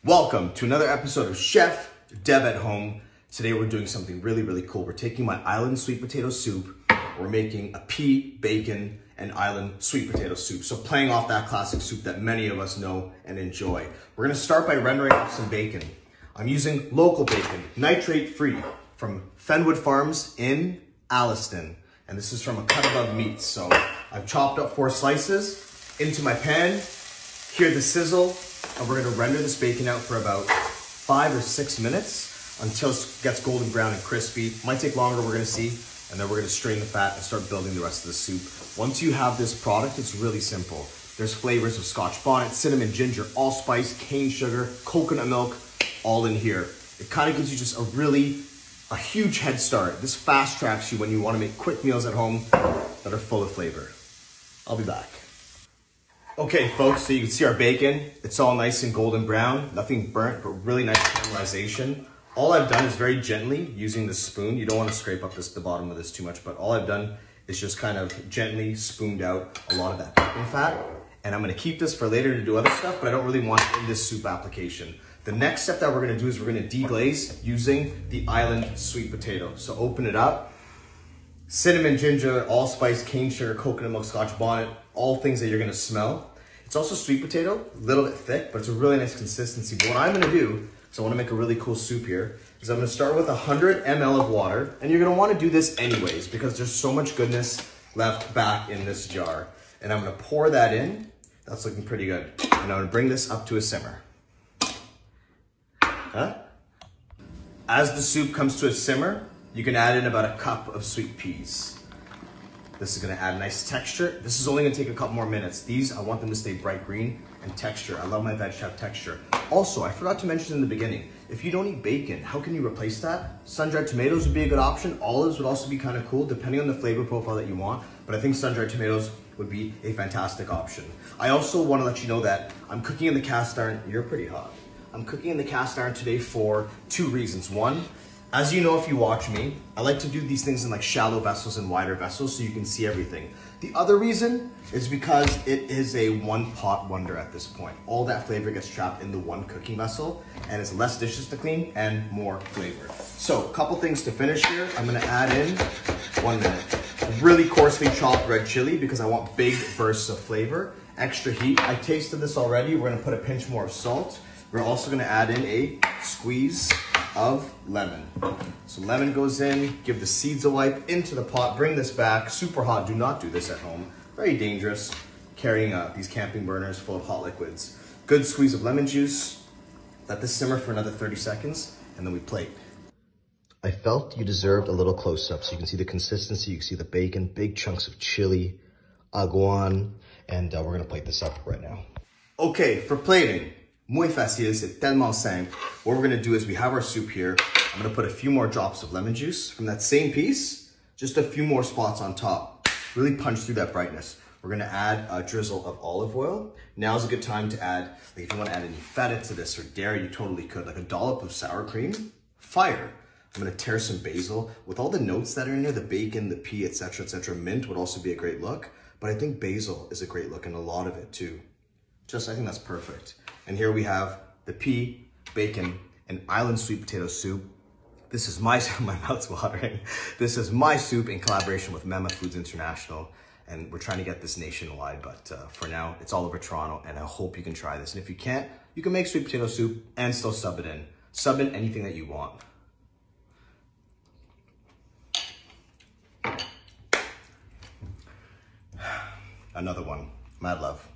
Welcome to another episode of Chef Dev at Home. Today we're doing something really cool. We're taking my island sweet potato soup. We're making a pea, bacon, and island sweet potato soup. So playing off that classic soup that many of us know and enjoy. We're gonna start by rendering up some bacon. I'm using local bacon, nitrate-free, from Fenwood Farms in Alliston. And this is from a Cut Above Meats. So I've chopped up 4 slices into my pan. Hear the sizzle. And we're gonna render this bacon out for about 5 or 6 minutes until it gets golden brown and crispy. Might take longer, we're gonna see. And then we're gonna strain the fat and start building the rest of the soup. Once you have this product, it's really simple. There's flavors of Scotch bonnet, cinnamon, ginger, allspice, cane sugar, coconut milk, all in here. It kind of gives you just a huge head start. This fast tracks you when you wanna make quick meals at home that are full of flavor. I'll be back. Okay, folks, so you can see our bacon. It's all nice and golden brown, nothing burnt, but really nice caramelization. All I've done is very gently using the spoon. You don't want to scrape up the bottom of this too much, but all I've done is just kind of gently spooned out a lot of that bacon fat. And I'm gonna keep this for later to do other stuff, but I don't really want it in this soup application. The next step that we're gonna do is we're gonna deglaze using the island sweet potato. So open it up. Cinnamon, ginger, allspice, cane sugar, coconut milk, Scotch bonnet, all things that you're gonna smell. It's also sweet potato, a little bit thick, but it's a really nice consistency. But what I'm gonna do, because I wanna make a really cool soup here, is I'm gonna start with 100 ml of water, and you're gonna wanna do this anyways, because there's so much goodness left back in this jar. And I'm gonna pour that in. That's looking pretty good. And I'm gonna bring this up to a simmer. As the soup comes to a simmer, you can add in about a cup of sweet peas. This is gonna add nice texture. This is only gonna take a couple more minutes. These, I want them to stay bright green and texture. I love my veg to have texture. Also, I forgot to mention in the beginning, if you don't eat bacon, how can you replace that? Sun-dried tomatoes would be a good option. Olives would also be kind of cool, depending on the flavor profile that you want. But I think sun-dried tomatoes would be a fantastic option. I also wanna let you know that I'm cooking in the cast iron. You're pretty hot. I'm cooking in the cast iron today for 2 reasons. One, as you know, if you watch me, I like to do these things in like shallow vessels and wider vessels so you can see everything. The other reason is because it is a one pot wonder at this point. All that flavor gets trapped in the one cooking vessel and it's less dishes to clean and more flavor. So a couple things to finish here. I'm gonna add in 1 minute. Really coarsely chopped red chili because I want big bursts of flavor. Extra heat. I tasted this already. We're gonna put a pinch more of salt. We're also gonna add in a squeeze of lemon. So lemon goes in, give the seeds a wipe into the pot, bring this back, super hot, do not do this at home. Very dangerous, carrying these camping burners full of hot liquids. Good squeeze of lemon juice, let this simmer for another 30 seconds, and then we plate. I felt you deserved a little close-up, so you can see the consistency, you can see the bacon, big chunks of chili, aguan, and we're gonna plate this up right now. Okay, for plating, muy facile, c'est tellement simple. What we're gonna do is we have our soup here. I'm gonna put a few more drops of lemon juice from that same piece, just a few more spots on top. Really punch through that brightness. We're gonna add a drizzle of olive oil. Now's a good time to add, like if you wanna add any feta to this or dairy, you totally could, like a dollop of sour cream. Fire. I'm gonna tear some basil. With all the notes that are in there, the bacon, the pea, etc., mint would also be a great look. But I think basil is a great look and a lot of it too. I think that's perfect. And here we have the pea, bacon, and island sweet potato soup. This is my mouth's watering. This is my soup in collaboration with Mema Foods International. And we're trying to get this nationwide, but for now, it's all over Toronto, and I hope you can try this. And if you can't, you can make sweet potato soup and still sub it in. Sub in anything that you want. Another one, mad love.